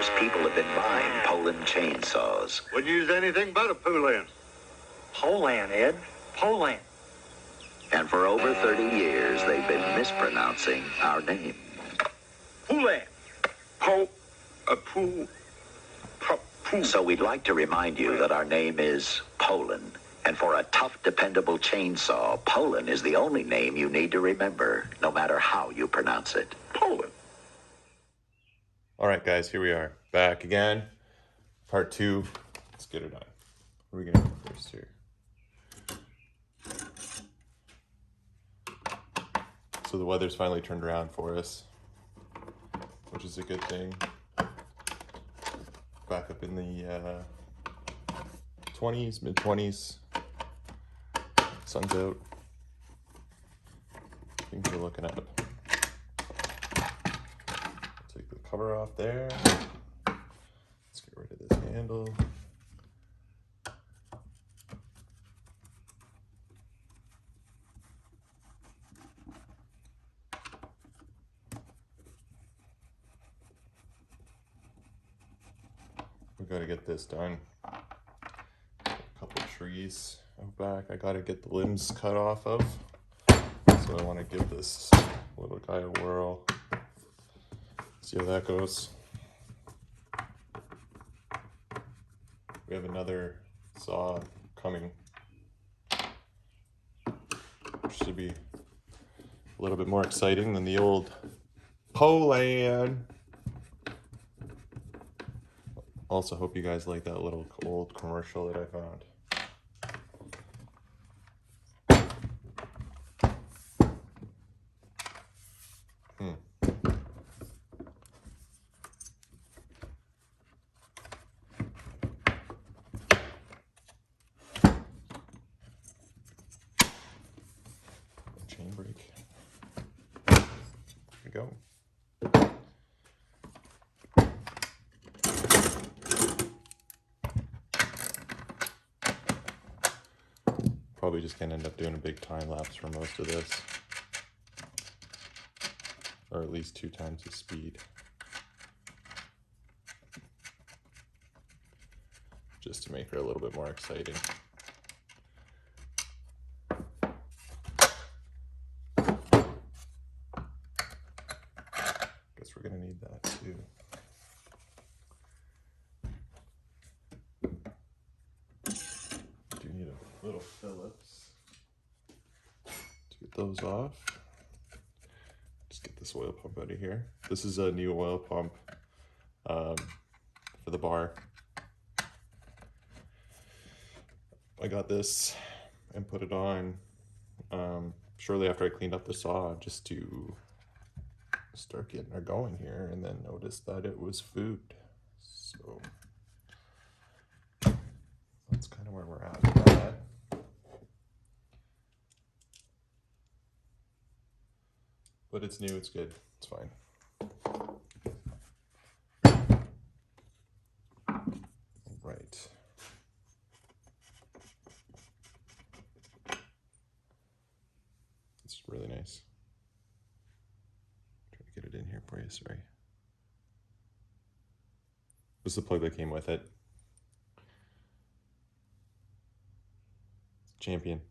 years, people have been buying Poulan chainsaws. Wouldn't use anything but a Poulan. Poulan, Ed. Poulan. And for over 30 years, they've been mispronouncing our name. Poulan. Pou. So we'd like to remind you that our name is Poulan. And for a tough, dependable chainsaw, Poulan is the only name you need to remember, no matter how you pronounce it. Poulan. All right, guys, here we are. Back again. Part 2. Let's get it on. What are we going to do first here? So the weather's finally turned around for us, which is a good thing. Back up in the 20s, mid-20s. Sun's out. Things are looking up. Take the cover off there. Let's get rid of this handle. We gotta get this done. A couple trees out back I gotta get the limbs cut off of. So I want to give this little guy a whirl. See how that goes. We have another saw coming. Which should be a little bit more exciting than the old Poulan. Also hope you guys like that little old commercial that I found. Chain break. There we go. Probably just gonna end up doing a big time lapse for most of this, or at least 2 times the speed, just to make her a little bit more exciting. Guess we're gonna need that too. Do need a little Phillips to get those off. Just get this oil pump out of here. This is a new oil pump for the bar. I got this and put it on shortly after I cleaned up the saw, just to start getting her going here, and then noticed that it was food. So that's kind of where we're at with that. But it's new, it's good, it's fine. Right. It's really nice. Try to get it in here for you, sorry. This is the plug that came with it. Champion.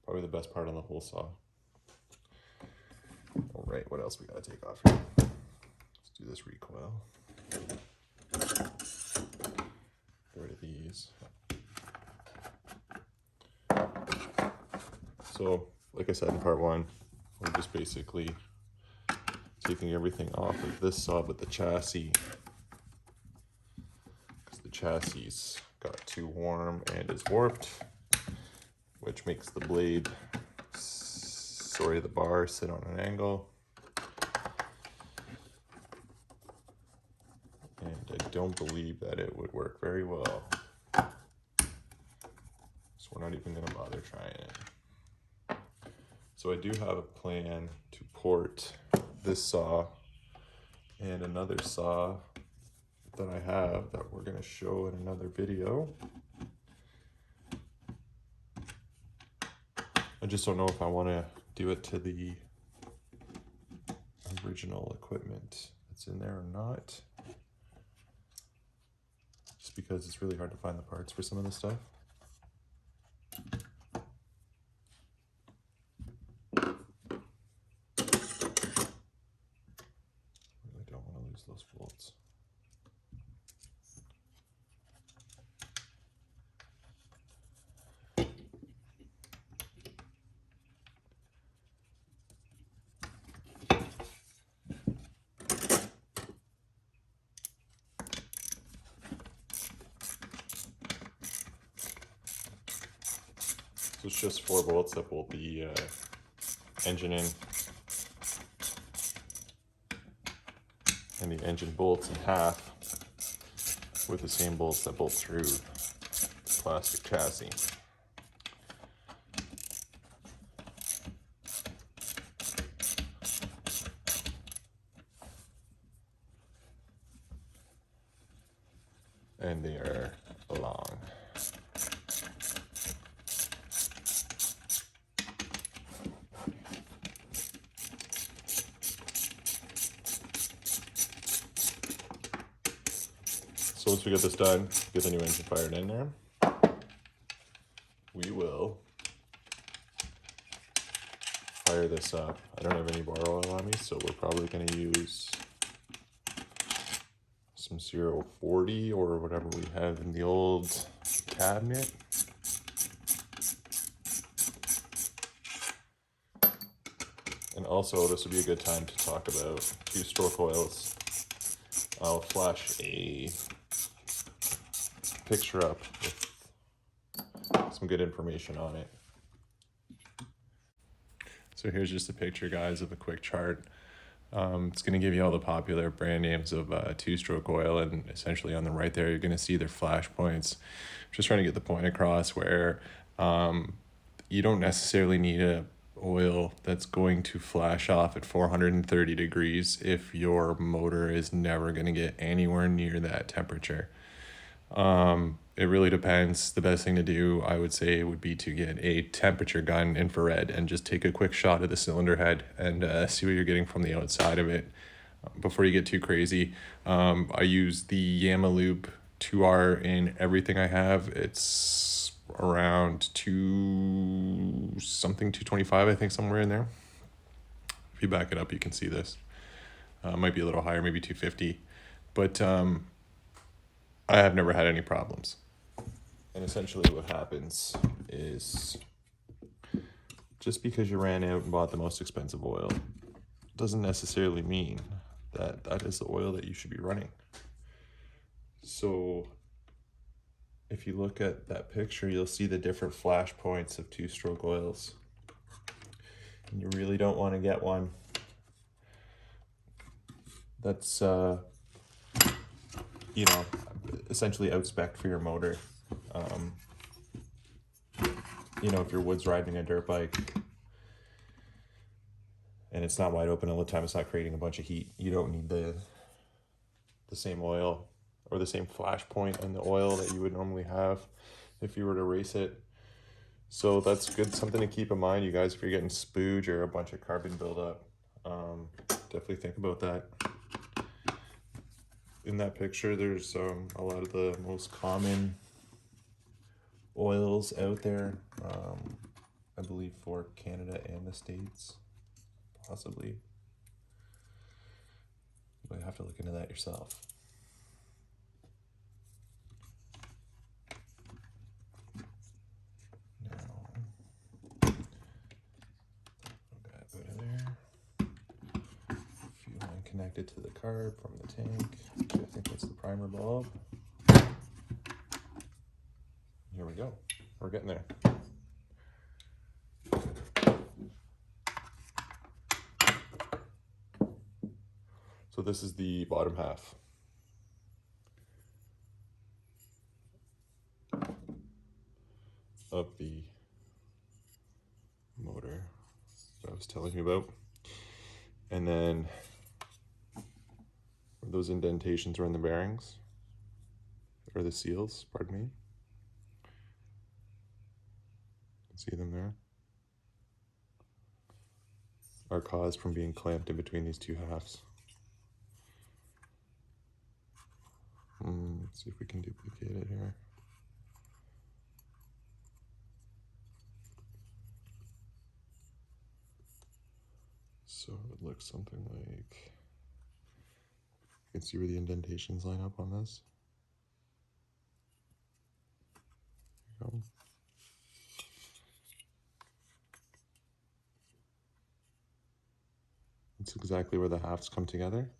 Probably the best part on the whole saw. All right, what else we gotta take off here? Let's do this recoil. Get rid of these. So, like I said in part 1, we're just basically taking everything off of this saw but the chassis, because the chassis got too warm and is warped, which makes the blade, the bar, sit on an angle. And I don't believe that it would work very well. So we're not even gonna bother trying it. So I do have a plan to port this saw and another saw that I have that we're gonna show in another video. I just don't know if I want to do it to the original equipment that's in there or not. Just because it's really hard to find the parts for some of this stuff. Really don't want to lose those bolts. So it's just 4 bolts that bolt the engine in, and the engine bolts in half with the same bolts that bolt through the plastic chassis. And they are long. So once we get this done, get the new engine fired in there, we will fire this up. I don't have any bar oil on me, so we're probably going to use some 040 or whatever we have in the old cabinet. And also, this would be a good time to talk about 2-stroke oils. I'll flash a picture up with some good information on it. So here's just a picture, guys, of a quick chart. It's going to give you all the popular brand names of 2-stroke oil, and essentially on the right there, you're going to see their flash points. Just trying to get the point across where you don't necessarily need a oil that's going to flash off at 430 degrees if your motor is never going to get anywhere near that temperature. It really depends. The best thing to do, I would say, would be to get a temperature gun infrared and just take a quick shot of the cylinder head and see what you're getting from the outside of it before you get too crazy. I use the Yamalube 2R in everything I have. It's around 225, I think, somewhere in there. If you back it up, you can see this. Might be a little higher, maybe 250, but I have never had any problems. And essentially what happens is, just because you ran out and bought the most expensive oil doesn't necessarily mean that that is the oil that you should be running. So if you look at that picture, you'll see the different flash points of 2-stroke oils. And you really don't want to get one that's, essentially outspec for your motor. If you're woods riding a dirt bike and it's not wide open all the time, it's not creating a bunch of heat, you don't need the same oil or the same flash point in the oil that you would normally have if you were to race it. So that's good, something to keep in mind, you guys, if you're getting spooge or a bunch of carbon buildup. Definitely think about that. In that picture, there's a lot of the most common oils out there, I believe for Canada and the States, possibly. But you have to look into that yourself. Now, got out of there. Fuel line connected to the carb from the tank. I think that's the primer bulb. Here we go. We're getting there. So this is the bottom half. Of the motor that I was telling you about. And then those indentations are in the bearings, or the seals, pardon me. See them there? are caused from being clamped in between these two halves. Let's see if we can duplicate it here. So it looks something like, you can see where the indentations line up on this. There you go. That's exactly where the halves come together,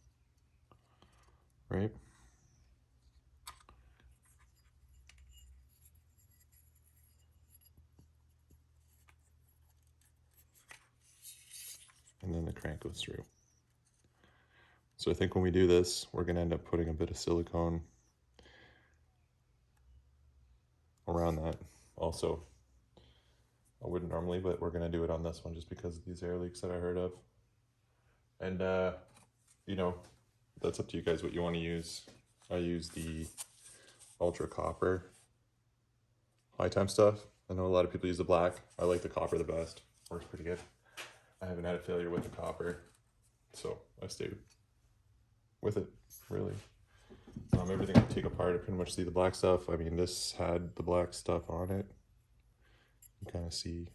right? And then the crank goes through. So I think when we do this, we're gonna end up putting a bit of silicone around that. Also, I wouldn't normally, but we're gonna do it on this one just because of these air leaks that I heard of. And you know, that's up to you guys what you want to use. I use the ultra copper high temp stuff. I know a lot of people use the black. I like the copper the best. Works pretty good. I haven't had a failure with the copper, so I stayed with it, really. Everything I take apart, I pretty much see the black stuff. I mean, this had the black stuff on it. You kind of see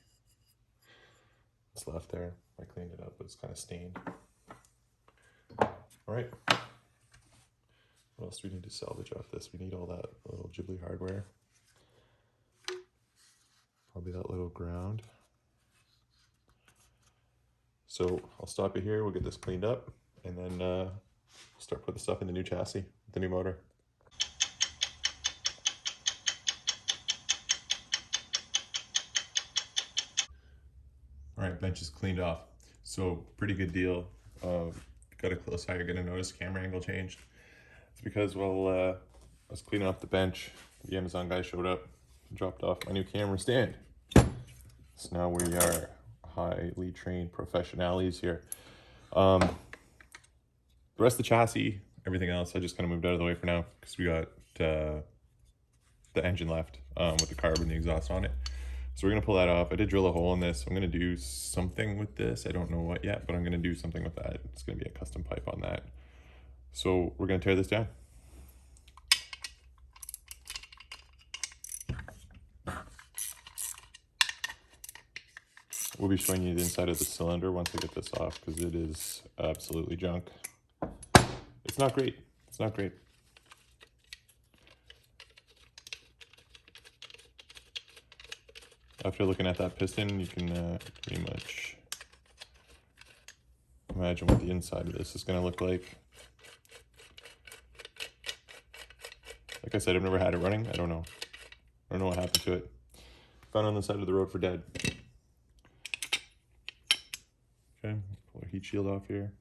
what's left there. I cleaned it up, but it's kind of stained. All right. What else do we need to salvage off this? We need all that little Ghibli hardware. Probably that little ground. So I'll stop it here. We'll get this cleaned up, and then we'll start putting the stuff in the new chassis, the new motor. All right, bench is cleaned off. So pretty good deal. Got a close eye, you're gonna notice camera angle changed. It's because, well, I was cleaning off the bench. The Amazon guy showed up, dropped off my new camera stand. So now we are highly trained professionals here. The rest of the chassis, everything else, I just kind of moved out of the way for now because we got the engine left with the carb and the exhaust on it. So we're gonna pull that off. I did drill a hole in this. I'm gonna do something with this. I don't know what yet, but I'm gonna do something with that. It's gonna be a custom pipe on that. So we're gonna tear this down. We'll be showing you the inside of the cylinder once I get this off because it is absolutely junk. It's not great. It's not great. After looking at that piston, you can pretty much imagine what the inside of this is going to look like. Like I said, I've never had it running. I don't know. I don't know what happened to it. Found on the side of the road for dead. Okay, pull our heat shield off here.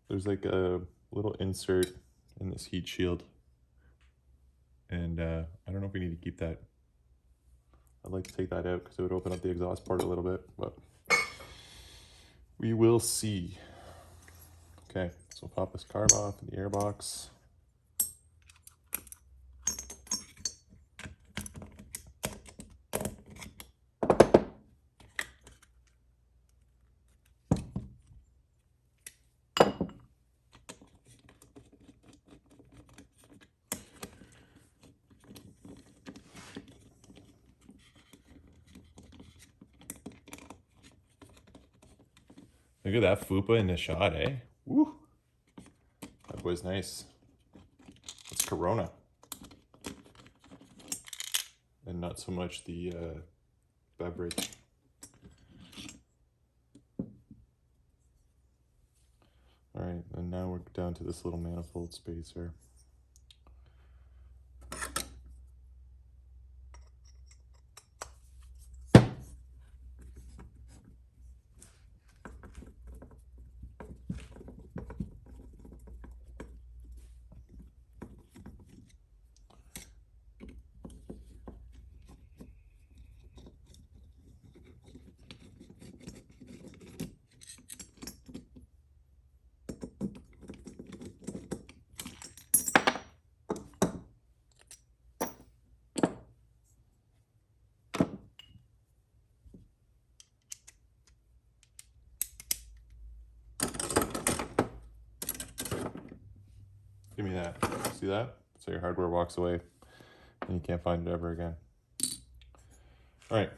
There's like a little insert in this heat shield. And I don't know if we need to keep that. I'd like to take that out because it would open up the exhaust port a little bit, but we will see. Okay, so we'll pop this carb off in the air box. Look at that fupa in the shot, eh? Woo! That boy's nice. It's Corona. And not so much the beverage. Alright, and now we're down to this little manifold spacer. Give me that. See that? So your hardware walks away and you can't find it ever again. All right,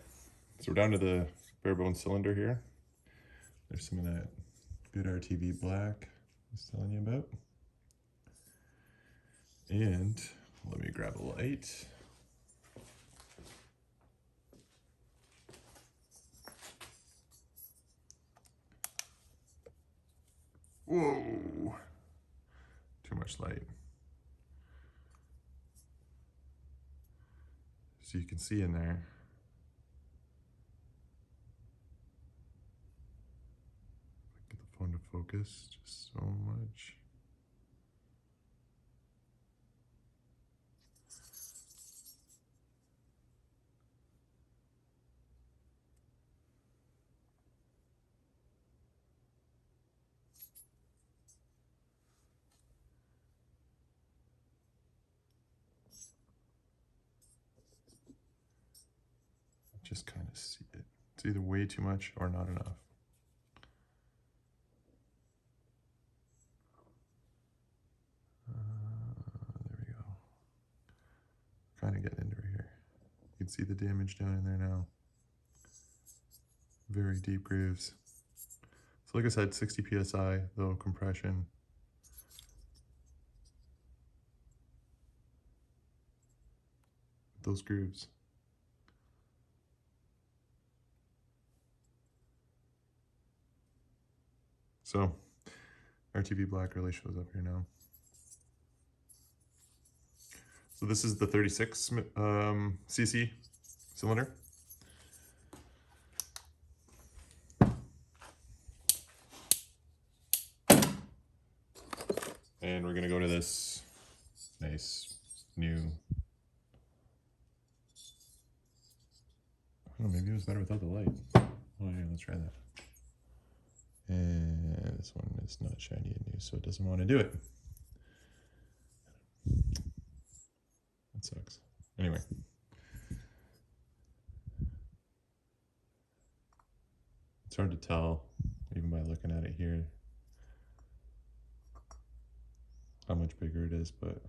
so we're down to the bare bones cylinder here. There's some of that good RTV black I was telling you about. And let me grab a light. Whoa, too much light. So you can see in there, get the phone to focus, just so much. Just kind of see it. It's either way too much or not enough. There we go. Kind of getting into it here. You can see the damage down in there now. Very deep grooves. So like I said, 60 PSI, low compression. Those grooves. So RTV black really shows up here now. So this is the 36 cc cylinder. And we're gonna go to this nice new, I don't know, maybe it was better without the light. Oh yeah, let's try that. And this one is not shiny and new, so it doesn't want to do it. That sucks. Anyway. It's hard to tell, even by looking at it here, how much bigger it is, but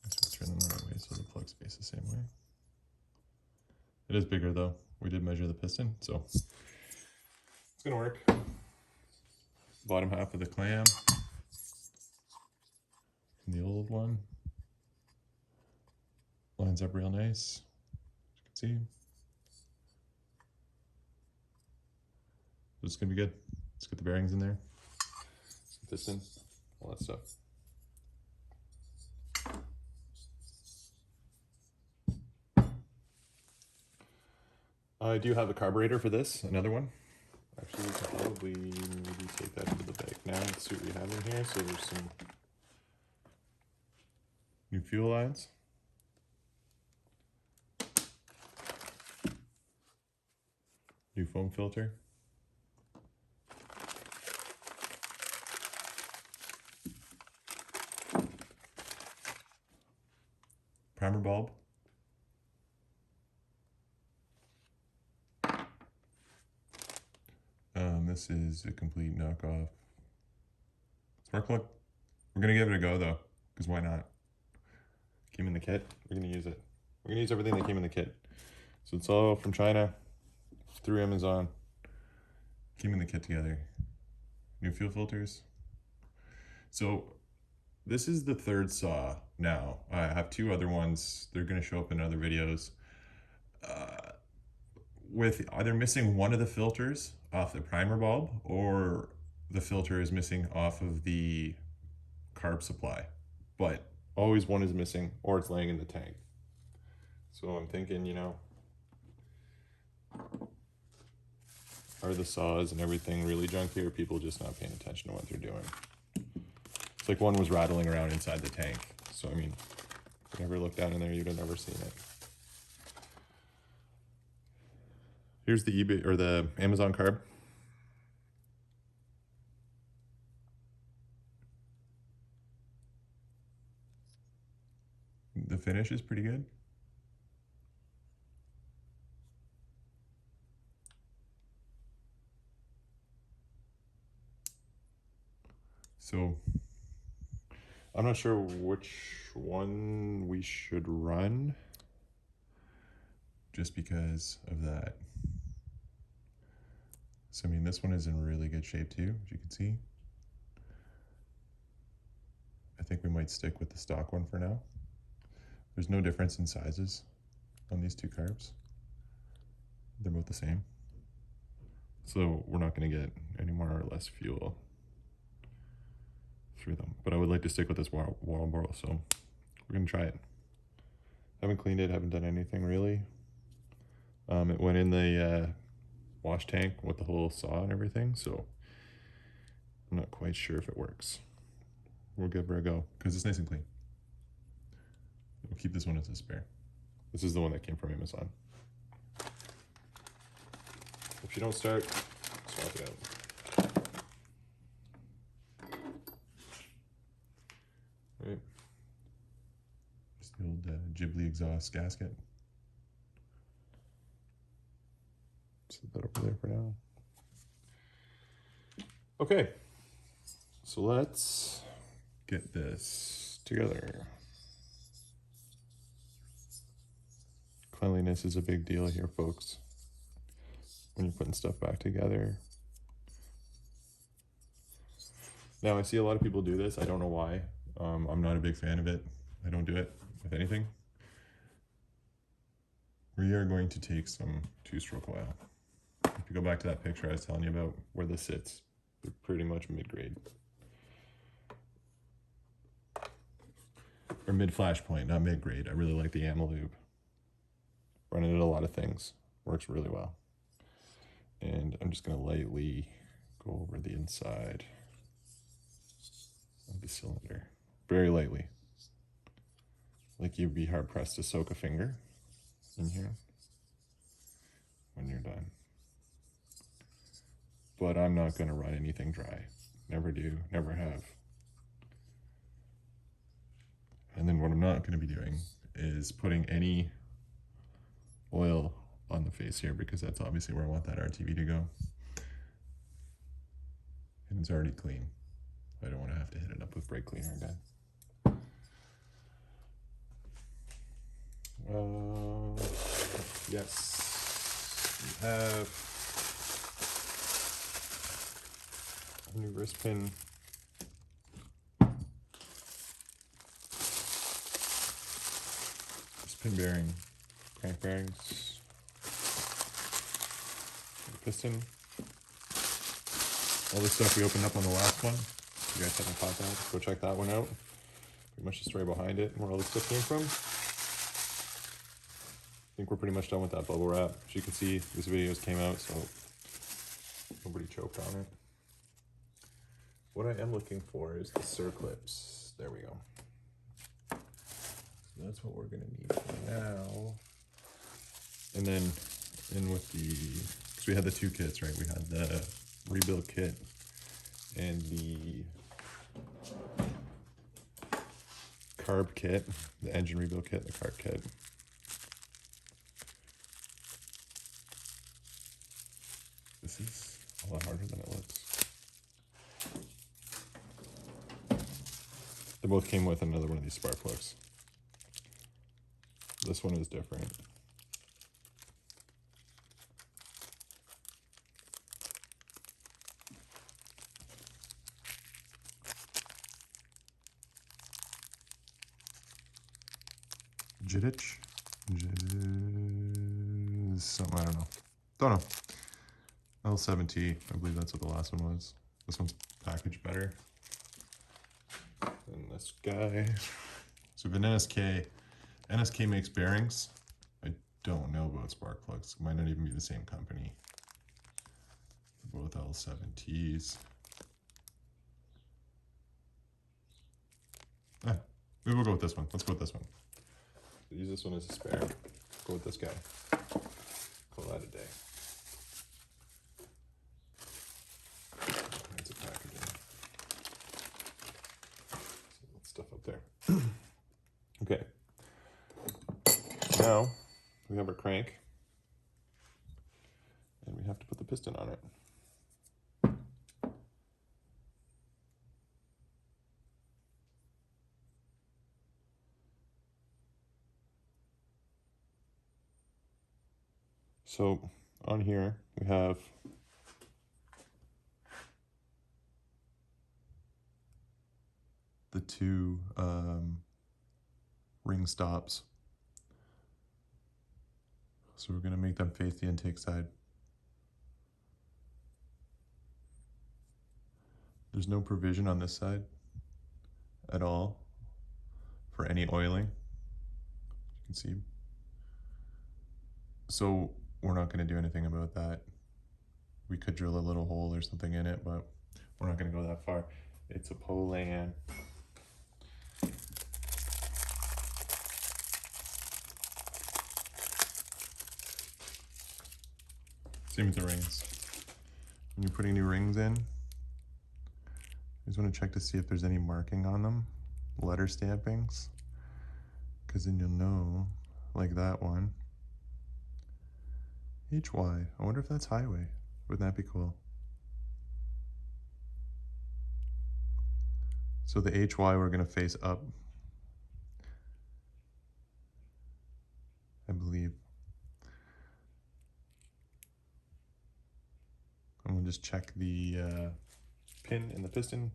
let's turn them the right way so the plugs face the same way. It is bigger though. We did measure the piston, so it's gonna work. Bottom half of the clam from the old one lines up real nice, as you can see. It's gonna be good. Let's get the bearings in there, some piston, all that stuff. I do have a carburetor for this, another one. Actually, we can probably maybe take that into the bag now. Let's see what we have in here. So there's some new fuel lines. New foam filter. Primer bulb. This is a complete knockoff spark plug. We're gonna give it a go though, because why not? Came in the kit. We're gonna use it. We're gonna use everything that came in the kit. So it's all from China, through Amazon. Came in the kit together. New fuel filters. So this is the third saw now. I have two other ones. They're gonna show up in other videos. With either missing one of the filters off the primer bulb, or the filter is missing off of the carb supply. But always one is missing, or it's laying in the tank. So I'm thinking, you know, are the saws and everything really junky, or people just not paying attention to what they're doing? It's like one was rattling around inside the tank. So I mean, if you ever looked down in there, you'd have never seen it. Here's the eBay or the Amazon carb. The finish is pretty good. So I'm not sure which one we should run, just because of that. So I mean, this one is in really good shape too, as you can see. I think we might stick with the stock one for now. There's no difference in sizes on these two carbs. They're both the same. So we're not going to get any more or less fuel through them. But I would like to stick with this Marlboro, so we're going to try it. Haven't cleaned it, haven't done anything really. It went in the wash tank with the whole saw and everything, so I'm not quite sure if it works. We'll give her a go, because it's nice and clean. We'll keep this one as a spare. This is the one that came from Amazon. If you don't start, swap it out. Right. Just the old Ghibli exhaust gasket. Set that over there for now. Okay, so let's get this together. Cleanliness is a big deal here, folks. When you're putting stuff back together. Now, I see a lot of people do this. I don't know why. I'm not a big fan of it. I don't do it with anything. We are going to take some 2-stroke oil. If you go back to that picture I was telling you about where this sits, they're pretty much mid-grade. Or mid-flash point, not mid-grade. I really like the Amalube. Running it a lot of things. Works really well. And I'm just going to lightly go over the inside of the cylinder. Very lightly. Like you'd be hard pressed to soak a finger in here when you're done. But I'm not going to run anything dry. Never do, never have. And then what I'm not going to be doing is putting any oil on the face here, because that's obviously where I want that RTV to go. And it's already clean. I don't want to have to hit it up with brake cleaner again. Yes, we have a new wrist pin. Wrist pin bearing, crank bearings, piston. All the stuff we opened up on the last one. If you guys haven't caught that, go check that one out. Pretty much the story behind it and where all this stuff came from. I think we're pretty much done with that bubble wrap. As you can see, these videos came out, so nobody choked on it. What I am looking for is the circlips. There we go. So that's what we're gonna need for now. And then in with the, because we had the two kits, right? We had the rebuild kit and the carb kit, the engine rebuild kit, and the carb kit. This is a lot harder than it looks. They both came with another one of these spark plugs. This one is different. Jittich? Something, I don't know. Don't know. L7T, I believe that's what the last one was. This one's packaged better than this guy. So we have an NSK. NSK makes bearings. I don't know about spark plugs. It might not even be the same company. Both L7Ts. Maybe we'll go with this one. Let's go with this one. Use this one as a spare. Go with this guy. Call that a day. That's a packaging. So let's stuff up there. Okay. Now we have our crank, and we have to put the piston on it. So on here we have the two ring stops. So we're going to make them face the intake side. There's no provision on this side at all for any oiling, you can see. So we're not going to do anything about that. We could drill a little hole or something in it, but we're not going to go that far. It's a Poulan. Same with the rings. When you're putting new rings in, you just want to check to see if there's any marking on them, letter stampings, because then you'll know, like that one. HY, I wonder if that's highway. Wouldn't that be cool? So the HY we're going to face up, I believe. And we'll just check the pin in the piston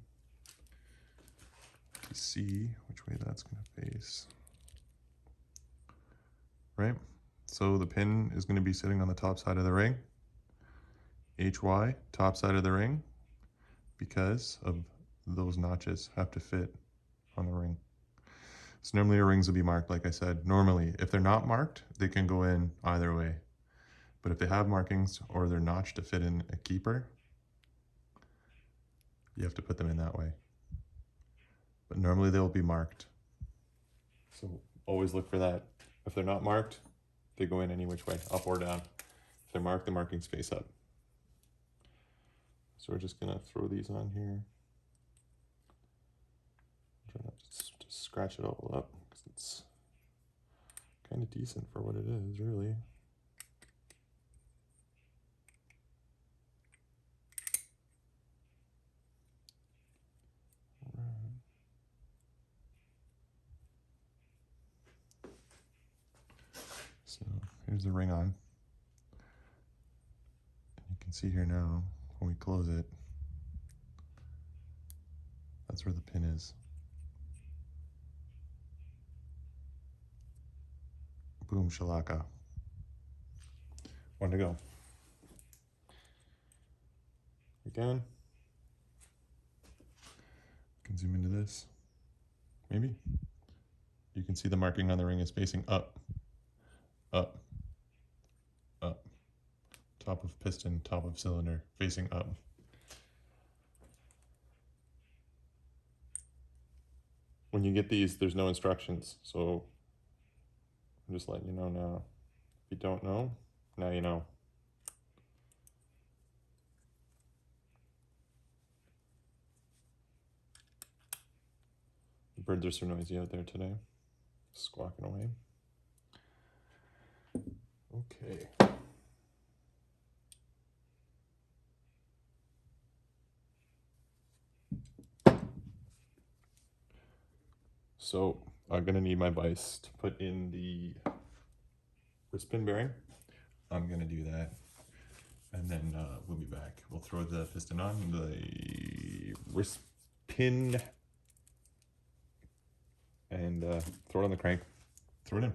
to see which way that's going to face. Right? So the pin is going to be sitting on the top side of the ring. HY, top side of the ring, because of those notches have to fit on the ring. So normally your rings will be marked, like I said. Normally, if they're not marked, they can go in either way. But if they have markings or they're notched to fit in a keeper, you have to put them in that way. But normally they'll be marked. So always look for that. If they're not marked, they go in any which way, up or down. If they're marked, the markings face up. So we're just gonna throw these on here. Try not to just scratch it all up, because it's kind of decent for what it is, really. So here's the ring on. And you can see here now, when we close it, that's where the pin is. Boom shalaka. One to go. Again. You can zoom into this. Maybe. You can see the marking on the ring is facing up. Up. Up. Top of piston, top of cylinder, facing up. When you get these, there's no instructions, so I'm just letting you know now. If you don't know, now you know. The birds are so noisy out there today, squawking away. Okay. So I'm gonna need my vise to put in the wrist pin bearing. I'm gonna do that, and then we'll be back. We'll throw the piston on, the wrist pin, and throw it on the crank. Throw it in.